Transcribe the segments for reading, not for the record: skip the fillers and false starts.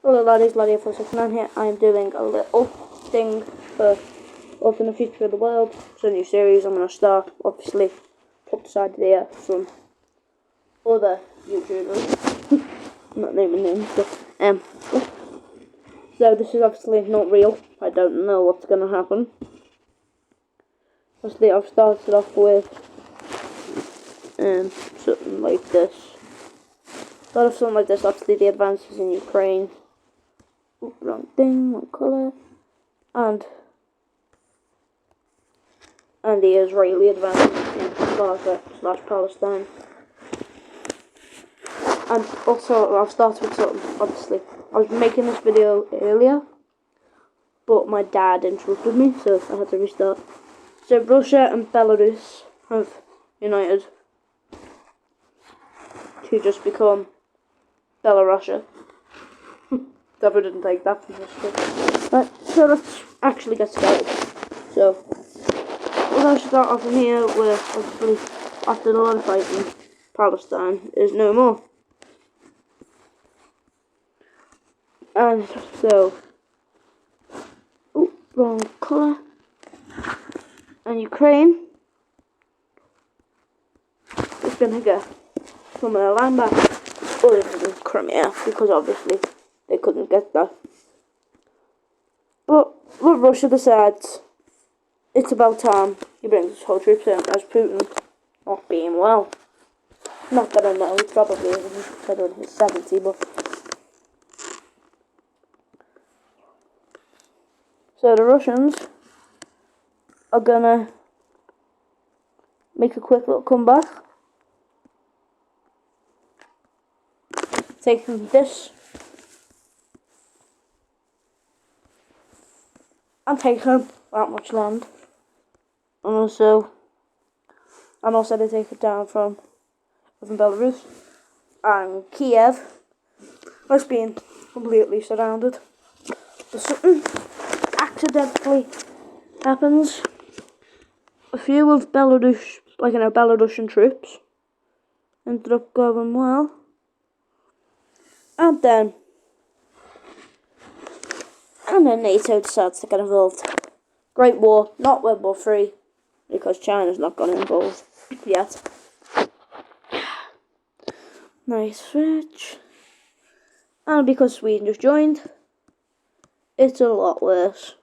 Hello laddies, Laddie 469 here. I am doing a little thing for Up in the Future of the World. It's a new series I'm going to start. Obviously, put aside there from other YouTubers. I'm not naming names, but so this is obviously not real. I don't know what's going to happen. Obviously, I've started off with something like this. A lot of something like this. Obviously, the advances in Ukraine. Ooh, wrong thing, wrong colour. And the Israeli advances in Gaza/Palestine. And also, I've started with something, obviously. I was making this video earlier, but my dad interrupted me, so I had to restart. So, Russia and Belarus have united to just become Belarussia. Definitely didn't take that from history. Right, so let's actually get started. So, we're going to start off from here where, obviously, after a lot of fighting, Palestine is no more. And so, wrong colour. And Ukraine is going to get some of their land back, other than Crimea, because obviously they couldn't get that. But Russia decides it's about time he brings his whole troops in, as Putin not being well. Not that I know, he probably isn't, I don't know, he's 70, but... So the Russians are gonna make a quick little comeback. Taking this and taking that much land. And also they take it down from Belarus. And Kiev has been completely surrounded. But something accidentally happens. A few of Belarusian troops ended up going well. And then NATO decides to get involved. Great War, not World War III, because China's not got involved yet. Nice switch. And because Sweden just joined, it's a lot worse.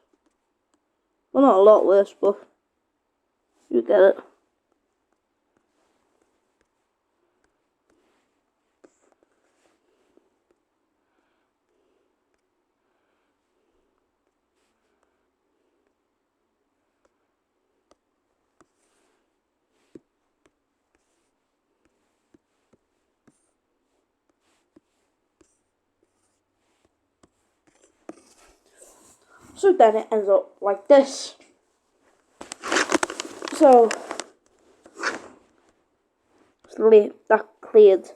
Well, not a lot worse, but you get it. So then it ends up like this. So that cleared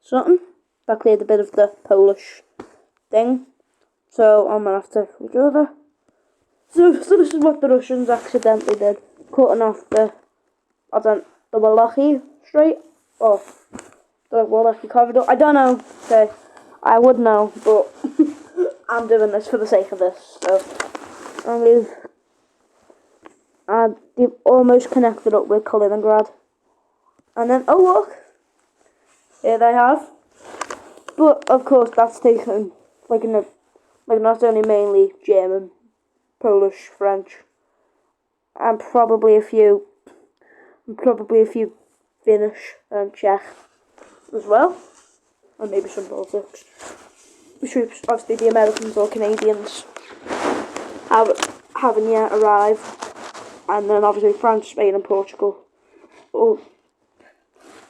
something. That cleared a bit of the Polish thing. So I'm gonna have to reach over. So this is what the Russians accidentally did, cutting off the Wallachi Strait, or the Wallachi Corridor. I don't know. Okay, I would know, but I'm doing this for the sake of this. So they've almost connected up with Kaliningrad, and then oh look, here they have. But of course, that's taken like not only mainly German, Polish, French, and probably a few Finnish and Czech as well, and maybe some Baltics. The troops, obviously the Americans or Canadians, haven't yet arrived, and then obviously France, Spain, and Portugal. Oh,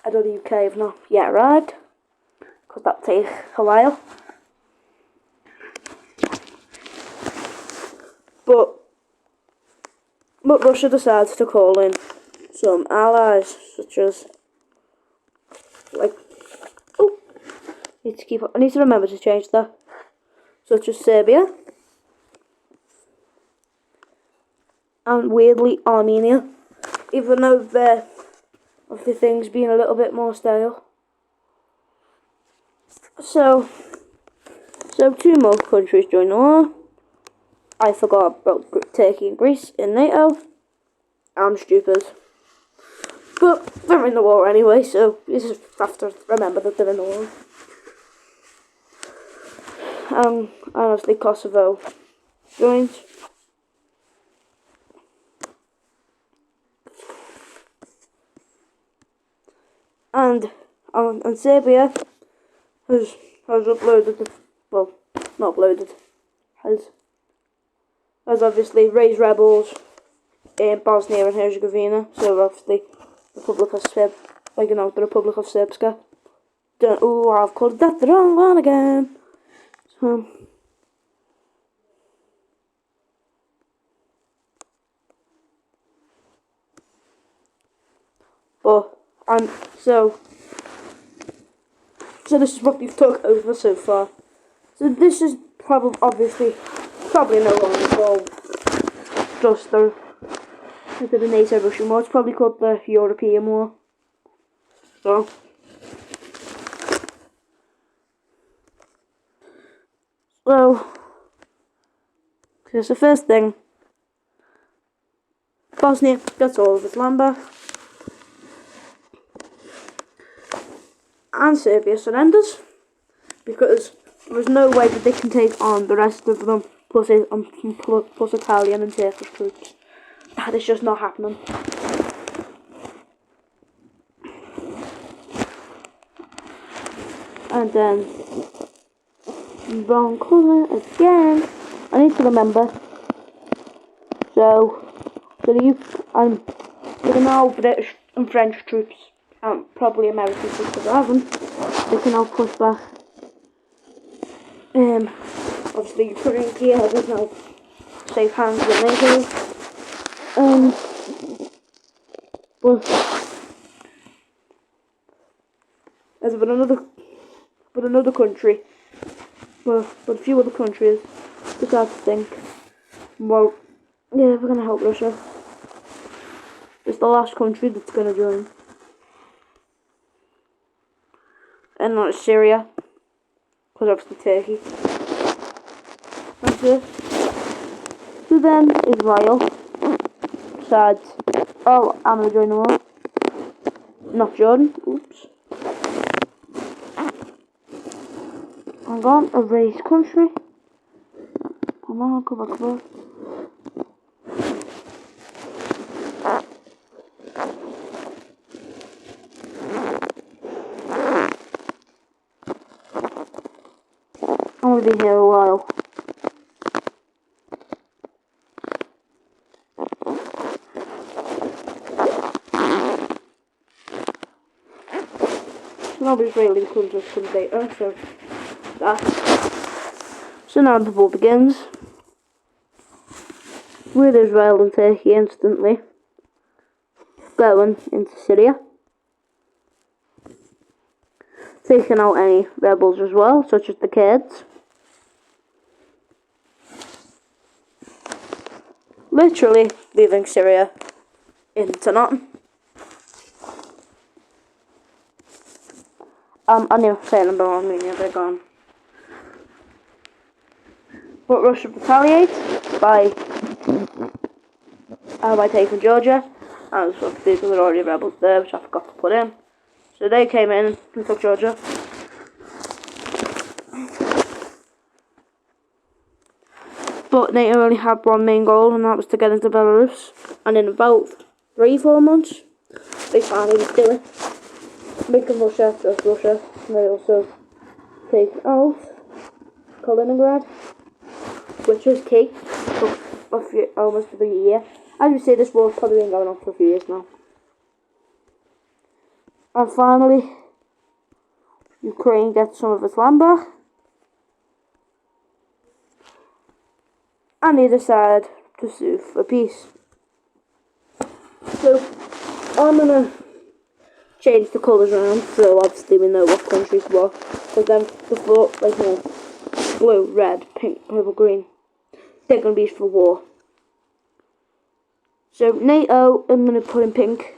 I know the UK have not yet arrived, because that take a while. But Russia decides to call in some allies, such as I need to remember to change that. Such as Serbia, and weirdly Armenia, even though they're of the things being a little bit more stale. So So 2 more countries join the war. I forgot about Turkey and Greece in NATO. I'm stupid. But they're in the war anyway, so you just have to remember that they're in the war. And obviously Kosovo joined. And Serbia has uploaded, well, not uploaded, has obviously raised rebels in Bosnia and Herzegovina. So obviously, the Republic of Srpska. Oh, I've called that the wrong one again. So, so this is what we've took over so far. So this is probably no longer called just the NATO-Russian War. It's probably called the European War. So here's the first thing. Bosnia gets all of its land back. And Serbia surrenders, because there was no way that they can take on the rest of them, plus Italian and Turkish troops. That is just not happening. And then, wrong colour again. I need to remember. So there are now British and French troops, and probably American troops that haven't. They can now push back. Obviously Ukraine Kiev is now safe hands with NATO. But another country, but a few other countries, just have to think, well, yeah, we're gonna help Russia. It's the last country that's gonna join. And not Syria, because obviously Turkey. That's it. So then Israel decides, oh, I'm gonna join the war. Not Jordan. Oops. I'm going to erase country. Come on, come on. I'm gonna be here a while. So now Israeli comes up some data, so that. So now the war begins, with Israel and Turkey instantly going into Syria, taking out any rebels as well, such as the Kurds. Literally leaving Syria into nothing. I knew saying them wrong, meaning they're gone. But Russia retaliates by taking Georgia, and so there were already rebels there, which I forgot to put in. So they came in and took Georgia. But NATO only had one main goal, and that was to get into Belarus. And in about 3-4 months, they finally did it. Making Russia just Russia. And they also take out Kaliningrad, which is key. Took almost a year. As you say, this war's probably been going on for a few years now. And finally, Ukraine gets some of its land back. And they decide to sue for peace. So, I'm gonna change the colours around, so obviously we know what countries were. Because then before, blue, red, pink, purple, green, they're gonna be used for war. So NATO, I'm gonna put in pink.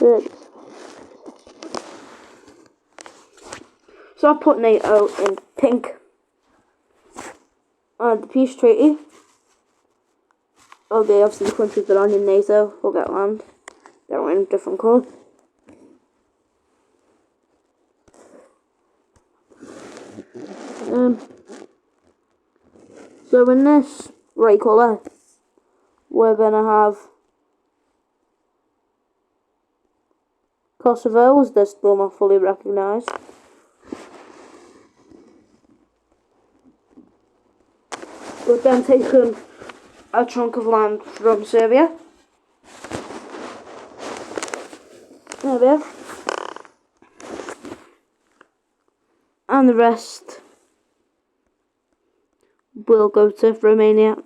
Good. So I put NATO in pink. And the peace treaty. Okay, obviously the countries that aren't in NATO will get land. They're in different colour. So in this red colour, we're gonna have Kosovo, as they're still not fully recognised. We've then taken a chunk of land from Serbia. There we are. And the rest will go to Romania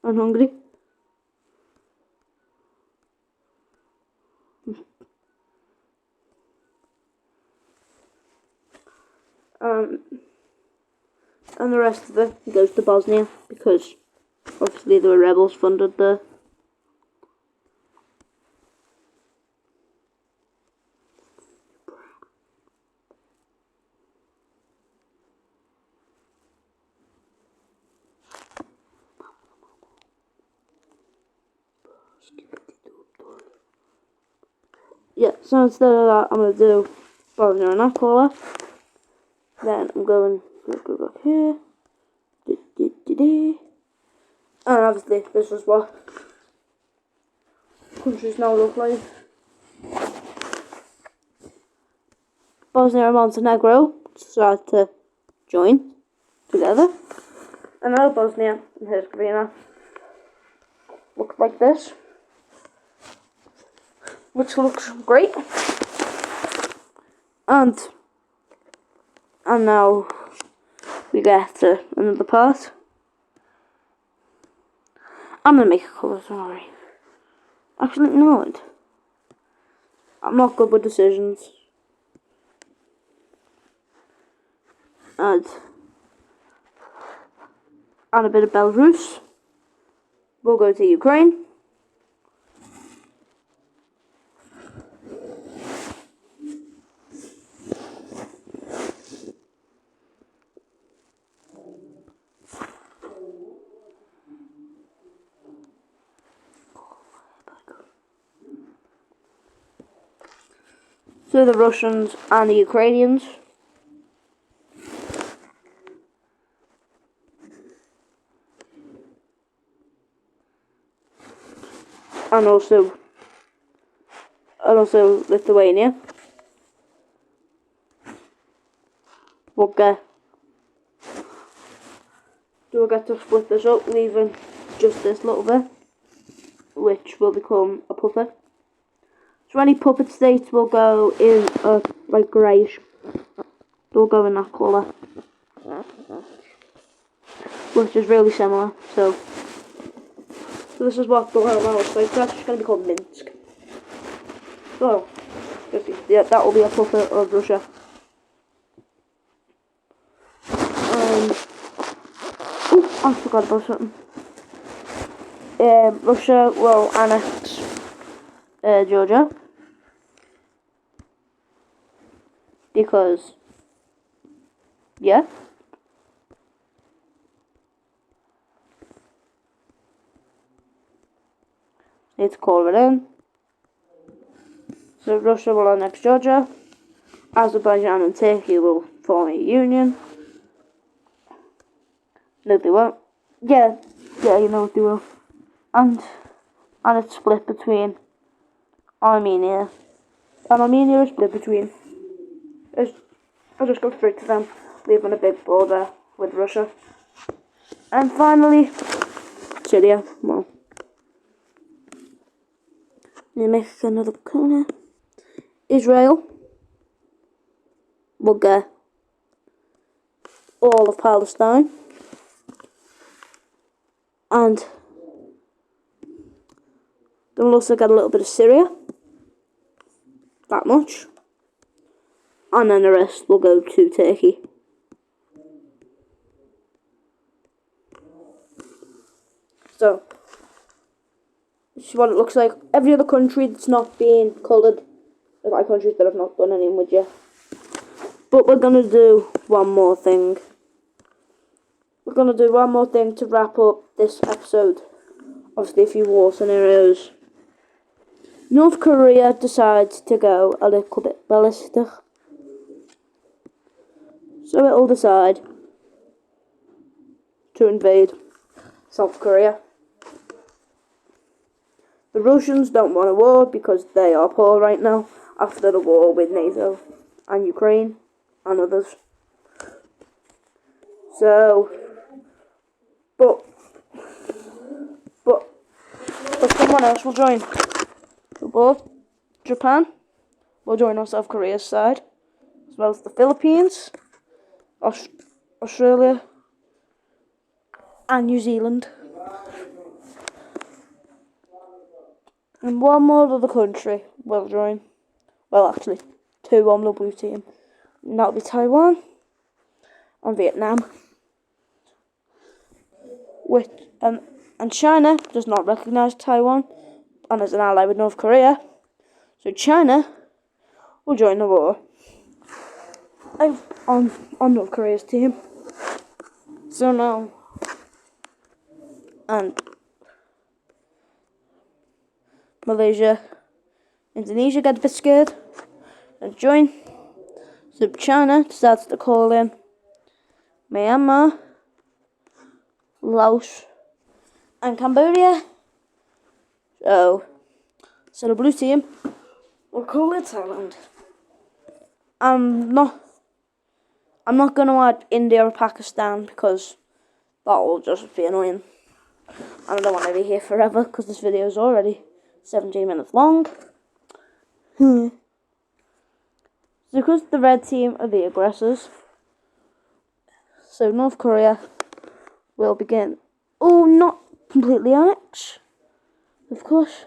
and Hungary. And the rest of it goes to Bosnia, because obviously there were rebels funded there. Yeah, so instead of that, I'm going to do Bosnia and Angola. Then I'm going to go back here. And obviously, this is what countries now look like. Bosnia and Montenegro decided to join together. And now Bosnia and Herzegovina look like this, which looks great. And now we get to another part. I'm gonna make a colour, sorry. Actually, no, I'm not good with decisions. And a bit of Belarus. We'll go to Ukraine. So the Russians and the Ukrainians. And also Lithuania. We'll get to split this up, leaving just this little bit, which will become a puppet. So any puppet states will go in a like greyish. They'll go in that colour, which is really similar. So this is what the world looks like. That's just going to be called Minsk. So yeah, that will be a puppet of Russia. I forgot about something. Russia will annex Georgia, because yeah. Need to call it in. So Russia will annex Georgia. Azerbaijan and Turkey will form a union. No, they won't. Yeah, you know what they will. And it's split between Armenia. And Armenia is split between. I'll just go straight to them, leaving a big border with Russia. And finally, Syria. Well, let me make another corner. Israel will get all of Palestine. And then we'll also get a little bit of Syria. That much. And then the rest will go to Turkey. So This is what it looks like. Every other country that's not being coloured, like countries that have not done any with you. But we're gonna do one more thing. We're gonna do one more thing to wrap up this episode. Obviously, a few war scenarios. North Korea decides to go a little bit ballistic. So it'll decide to invade South Korea. The Russians don't want a war because they are poor right now after the war with NATO and Ukraine and others. So, but someone else will join. So both Japan will join on South Korea's side, as well as the Philippines, Australia, and New Zealand. And one more other country will join. Well, actually, two on the blue team. And that'll be Taiwan and Vietnam. And China does not recognise Taiwan and is an ally with North Korea. So China will join the war on North Korea's team. So now, and Malaysia, Indonesia get a bit scared and join. So China decides to call in Myanmar, Laos, and Cambodia. So the blue team will call it Thailand. I'm not gonna add India or Pakistan because that will just be annoying. And I don't want to be here forever because this video is already 17 minutes long. So because the red team are the aggressors, so North Korea will begin. Oh, not completely annex, of course.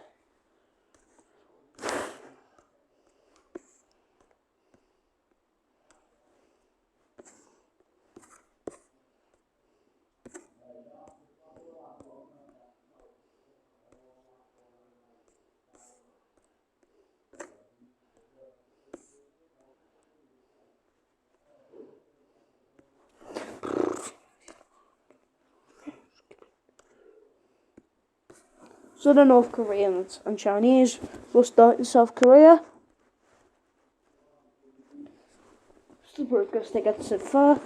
So the North Koreans and Chinese will start in South Korea. So we're going to get so far.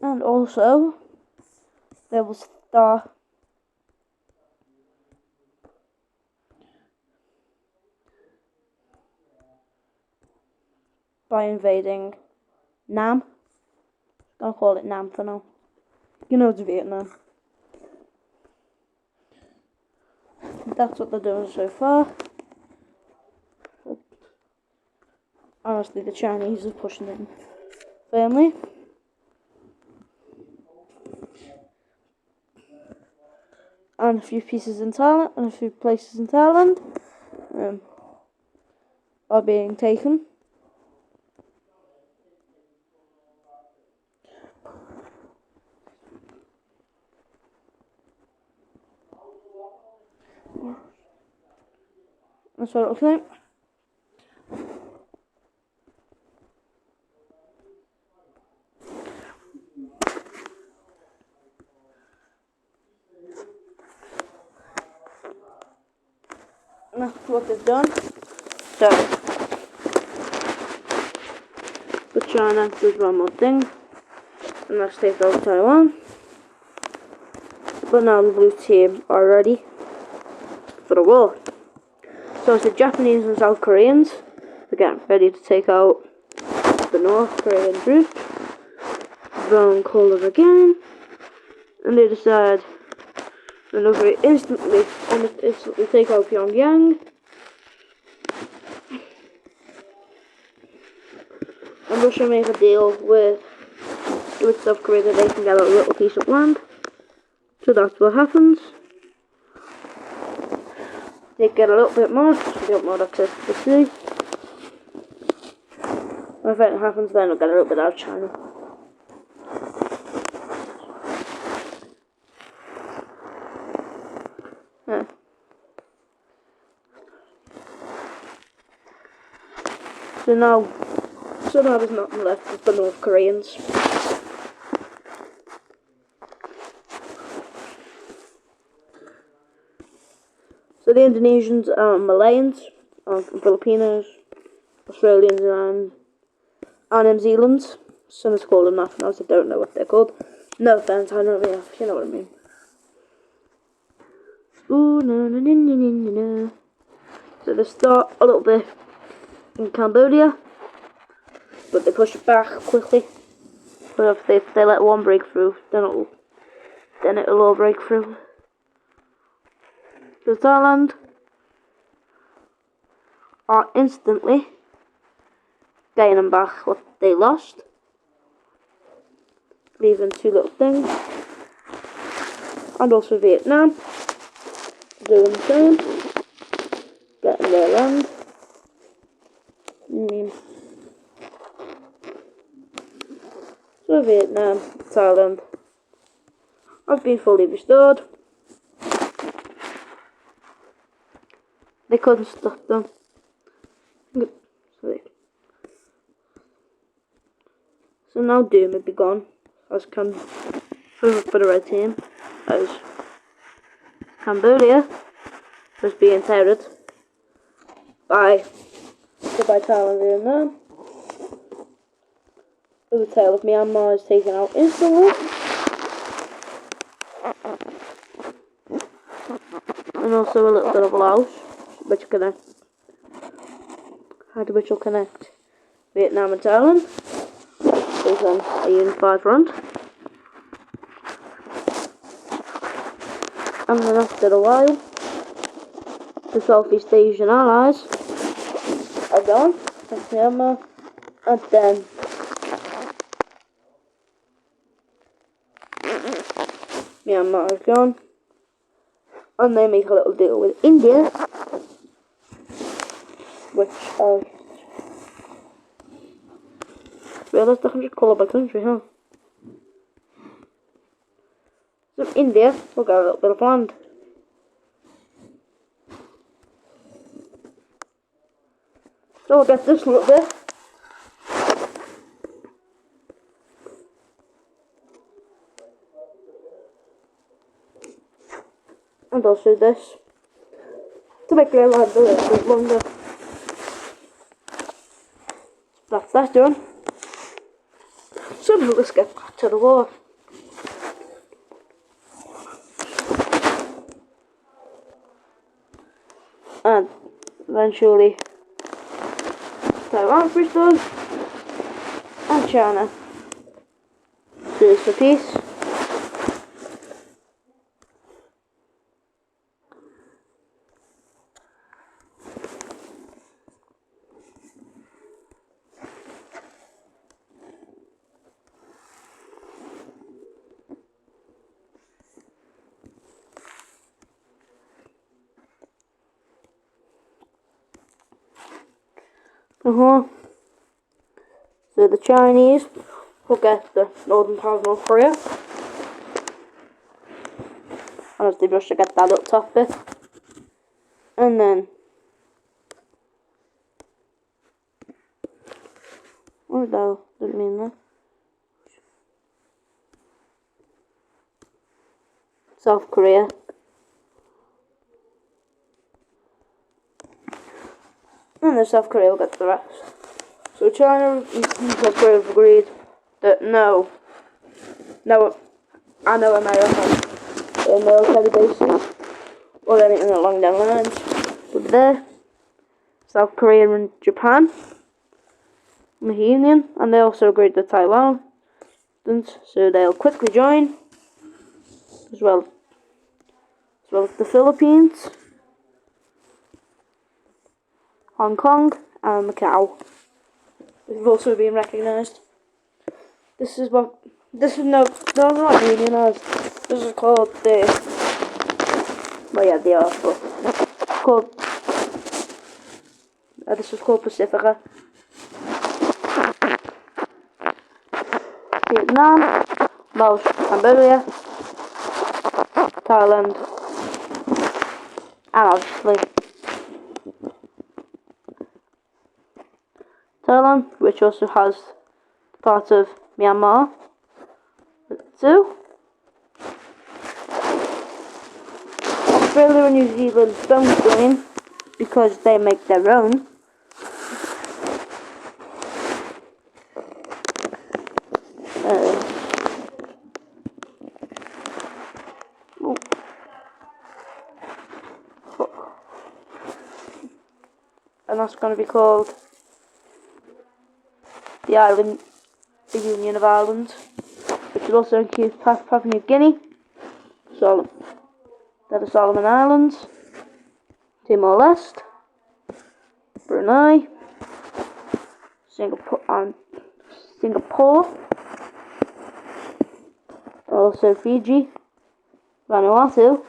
And also, they will start by invading Nam. I'm going to call it Nam for now. You know it's Vietnam. That's what they're doing so far. Honestly, the Chinese are pushing in firmly. And a few pieces in Thailand, and a few places in Thailand are being taken. That's what it looks like. And that's what they've done. So, but China does one more thing, and that's take over Taiwan. But now the blue team are ready for the war. So it's the Japanese and South Koreans. They're getting ready to take out the North Korean troops. Brown colour again. And they decide to instantly take out Pyongyang. And Russia make a deal with South Korea that they can get a little piece of land. So that's what happens. They get a little bit more, so they get more access to the sea. And if anything happens, then they'll get a little bit out of China. Yeah. So now there's nothing left of the North Koreans. So the Indonesians are Malayans, Filipinos, Australians, and New Zealand's. Some is called them that, I don't know what they're called. No offense, I don't really know, you know what I mean. Ooh, no. So they start a little bit in Cambodia, but they push it back quickly. But if they let one break through, then it'll all break through. So Thailand are instantly gaining back what they lost, leaving two little things. And also Vietnam doing the same, getting their land. So Vietnam, Thailand have been fully restored. They couldn't stop them. So now Doom would be gone, as for the red team, as Cambodia was being terrored by Thailand and Vietnam. The tail of Myanmar is taken out instantly. And also a little bit of Laos, which will connect Vietnam and Thailand. Goes on a unified front. And then after a while, the Southeast Asian allies are gone, like Myanmar, and then Myanmar is gone, and they make a little deal with India, which I realised I can just call it by country, huh? So India will get a little bit of land. So we'll get this little bit. And also this, to make their land a little bit longer. That's that done. So now let's get back to the war. And eventually Taiwan restored, and China sues for peace. So the Chinese will get the northern part of North Korea, and as they rush to get that up top bit, and then no, didn't mean that. South Korea. And then South Korea will get the rest. So China and South Korea have agreed that no, I know America or military bases or anything along them lines. But there, South Korea and Japan in the Union, and they also agreed to Taiwan, so they'll quickly join, as well as the Philippines, Hong Kong, and Macau. They've also been recognised. This is not unionised. This is called the, well yeah, they are, but it's called, this is called Pacifica. Vietnam, Laos, Cambodia, Thailand, and obviously Thailand, which also has part of Myanmar too. Australia and New Zealand don't join because they make their own. And that's going to be called the Union of Ireland, which will also include Papua New Guinea, the Solomon Islands, Timor-Leste, Brunei, Singapore, also Fiji, Vanuatu,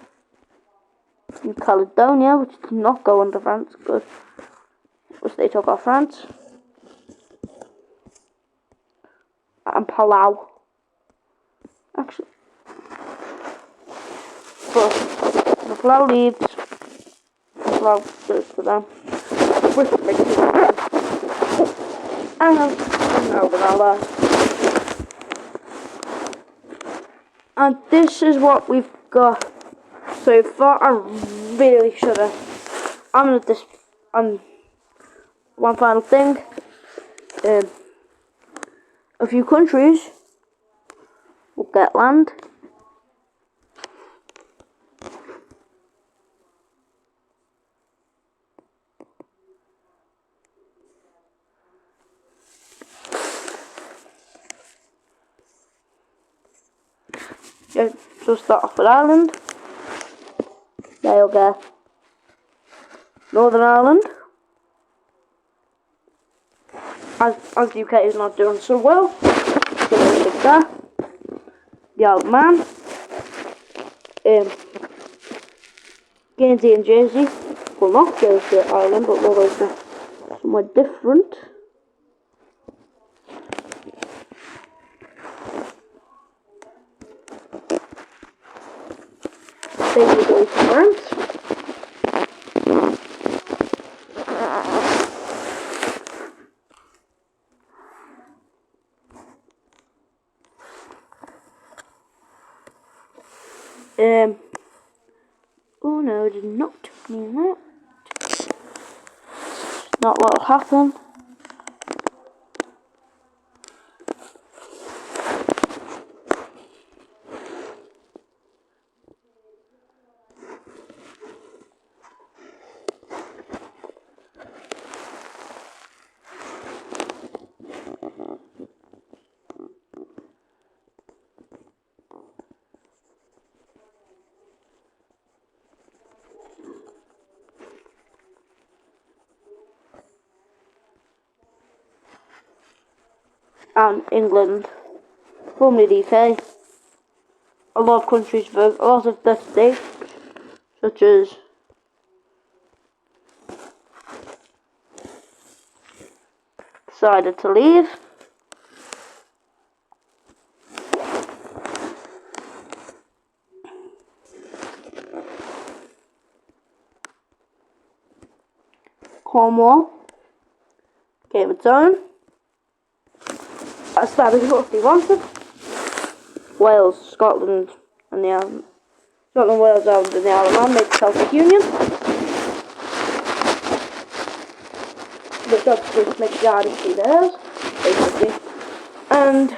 New Caledonia, which did not go under France, which they took off France, and Palau. Actually, but the Palau leaves, Palau goes to them, with Mexico, and Northern Ireland. And this is what we've got so far. I really should have. One final thing. A few countries will get land. Yeah, so start off with Ireland. They'll get Northern Ireland. As the UK is not doing so well, they'll take that. The Isle of Man. Guernsey and Jersey will not go to Ireland, but will go to somewhere different. They will go to France. Oh no, I did not mean that. Not what will happen. And England, formerly the UK, a lot of countries, a lot of the states, such as decided to leave. Cornwall gave its own. That is what they wanted. Wales, Scotland, and Scotland, Wales, Ireland, and the Isle of Man made the Celtic Union. The Scots just make the Irish do theirs, basically. And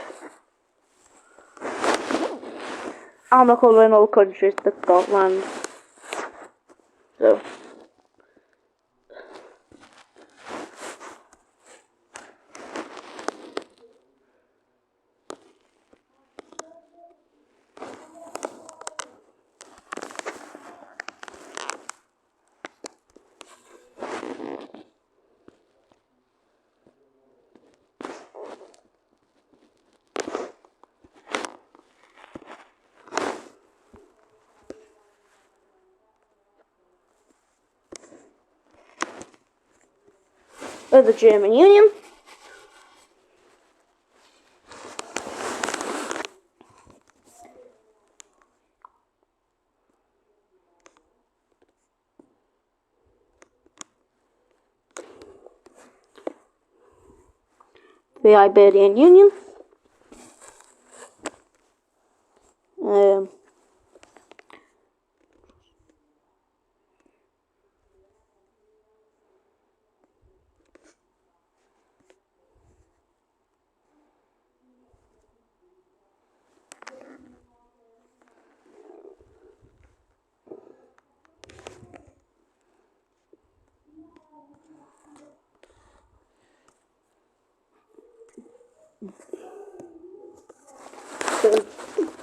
I'm not calling all countries that got land. So. The German Union. the Iberian Union.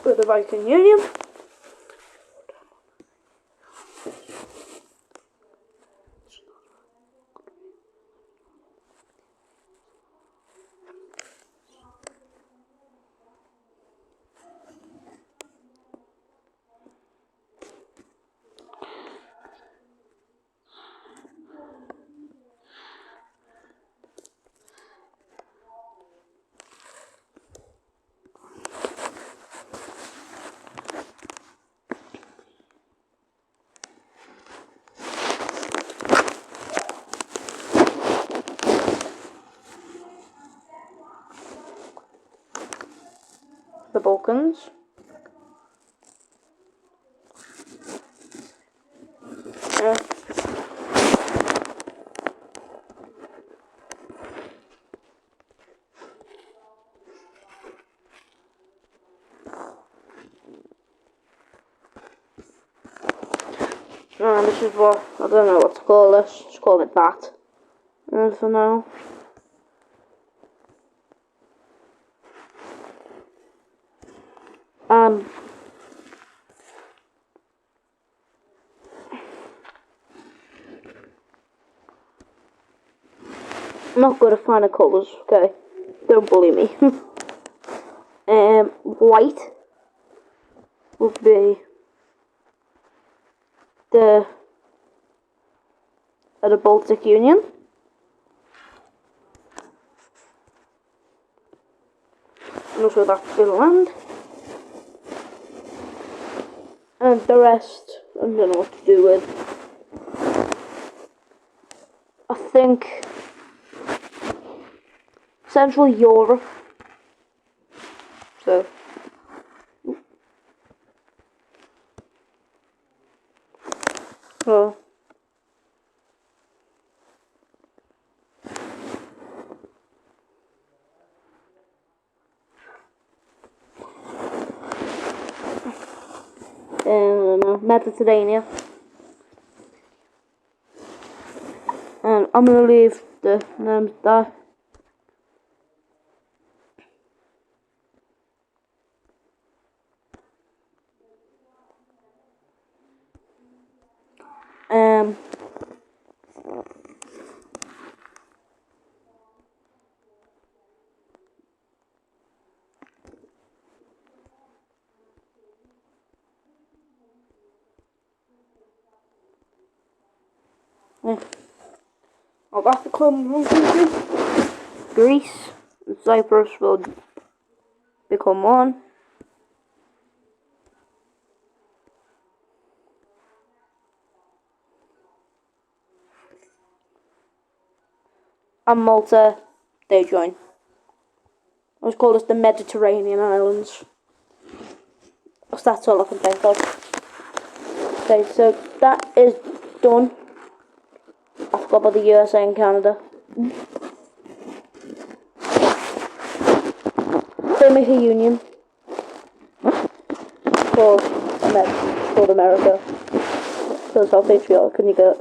The Viking Union. The Balkans. This is what, I don't know what to call this, just call it that. For now. I'm not good at finding colours, okay? Don't bully me. White would be the Baltic Union. And also that's Finland. And the rest, I don't know what to do with. I think Central Europe. So Mediterranean. And I'm gonna leave the names there. I'll have to come one country. Greece and Cyprus will become one. And Malta, they join. Let's call this the Mediterranean Islands. That's all I can think of. Okay, so that is done. I forgot about the USA and Canada. They make a union called America. Because how patriotic can you get?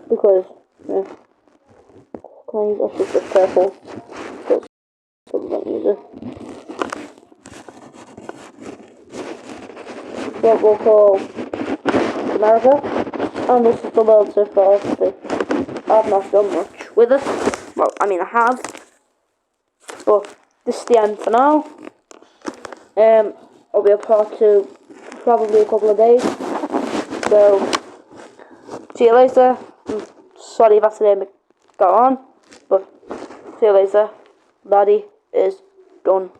Because, yeah. Can I use this? Just be careful. Because I don't use it. What we'll call America. And this is the world so far. I've not done much with it. Well, I mean I have. But this is the end for now. I'll be a part 2 probably a couple of days. So see you later. Sorry if I didn't go on, but see you later. Laddie is done.